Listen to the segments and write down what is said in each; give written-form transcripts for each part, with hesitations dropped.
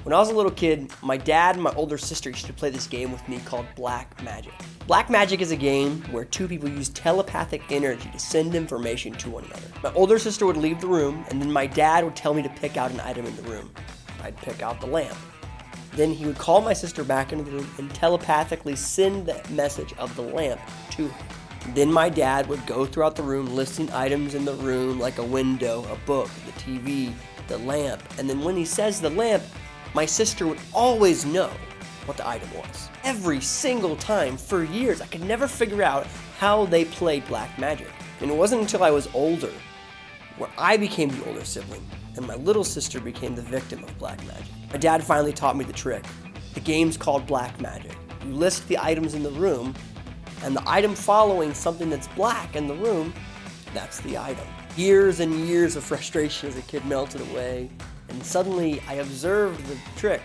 When I was a little kid, my dad and my older sister used to play this game with me called Black Magic. Black Magic is a game where two people use telepathic energy to send information to one another. My older sister would leave the room, and then my dad would tell me to pick out an item in the room. I'd pick out the lamp. Then he would call my sister back into the room and telepathically send the message of the lamp to her. Then my dad would go throughout the room listing items in the room like a window, a book, the TV, the lamp. And then when he says the lamp, my sister would always know what the item was. Every single time for years, I could never figure out how they played Black Magic. And it wasn't until I was older where I became the older sibling and my little sister became the victim of Black Magic. My dad finally taught me the trick. The game's called Black Magic. You list the items in the room, and the item following something that's black in the room, that's the item. Years and years of frustration as a kid melted away, and suddenly I observed the trick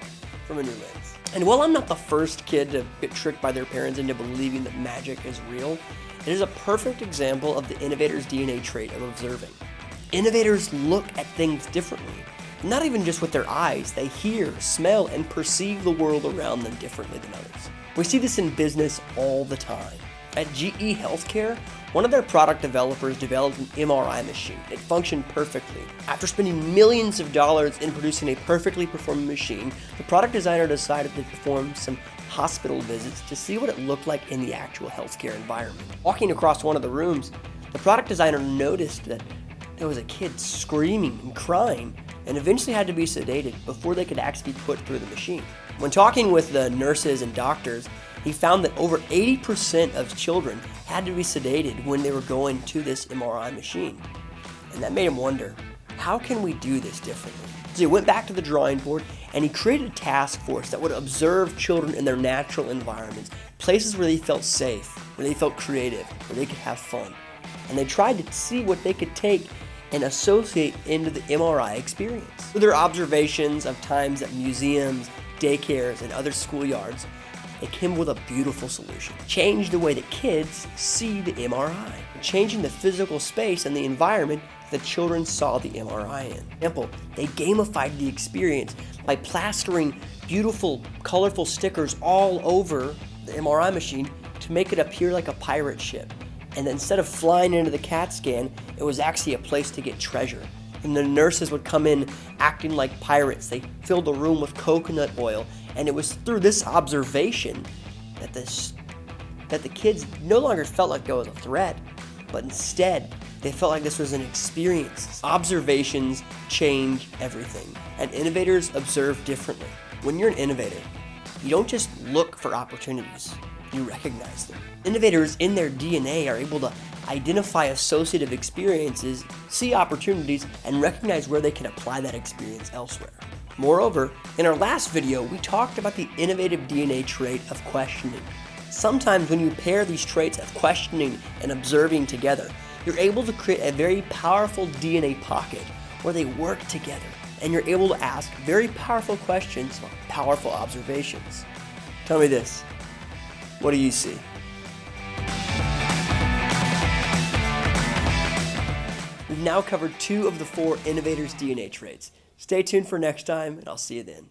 from a new lens. And while I'm not the first kid to get tricked by their parents into believing that magic is real, it is a perfect example of the innovator's DNA trait of observing. Innovators look at things differently. Not even just with their eyes, they hear, smell, and perceive the world around them differently than others. We see this in business all the time. At GE Healthcare, one of their product developers developed an MRI machine. It functioned perfectly. After spending millions of dollars in producing a perfectly performing machine, the product designer decided to perform some hospital visits to see what it looked like in the actual healthcare environment. Walking across one of the rooms, the product designer noticed that there was a kid screaming and crying and eventually had to be sedated before they could actually be put through the machine. When talking with the nurses and doctors, he found that over 80% of children had to be sedated when they were going to this MRI machine. And that made him wonder, how can we do this differently? So he went back to the drawing board and he created a task force that would observe children in their natural environments, places where they felt safe, where they felt creative, where they could have fun. And they tried to see what they could take and associate into the MRI experience. Through their observations of times at museums, daycares, and other schoolyards, they came up with a beautiful solution. Change the way that kids see the MRI, changing the physical space and the environment that children saw the MRI in. For example, they gamified the experience by plastering beautiful, colorful stickers all over the MRI machine to make it appear like a pirate ship. And instead of flying into the CAT scan, it was actually a place to get treasure. And the nurses would come in acting like pirates. They filled the room with coconut oil. And it was through this observation that the kids no longer felt like there was a threat, but instead they felt like this was an experience. Observations change everything. And innovators observe differently. When you're an innovator, you don't just look for opportunities, you recognize them. Innovators in their DNA are able to identify associative experiences, see opportunities, and recognize where they can apply that experience elsewhere. Moreover, in our last video, we talked about the innovative DNA trait of questioning. Sometimes when you pair these traits of questioning and observing together, you're able to create a very powerful DNA pocket where they work together, and you're able to ask very powerful questions, powerful observations. Tell me this, what do you see? We've now covered 2 of the 4 Innovators DNA traits. Stay tuned for next time, and I'll see you then.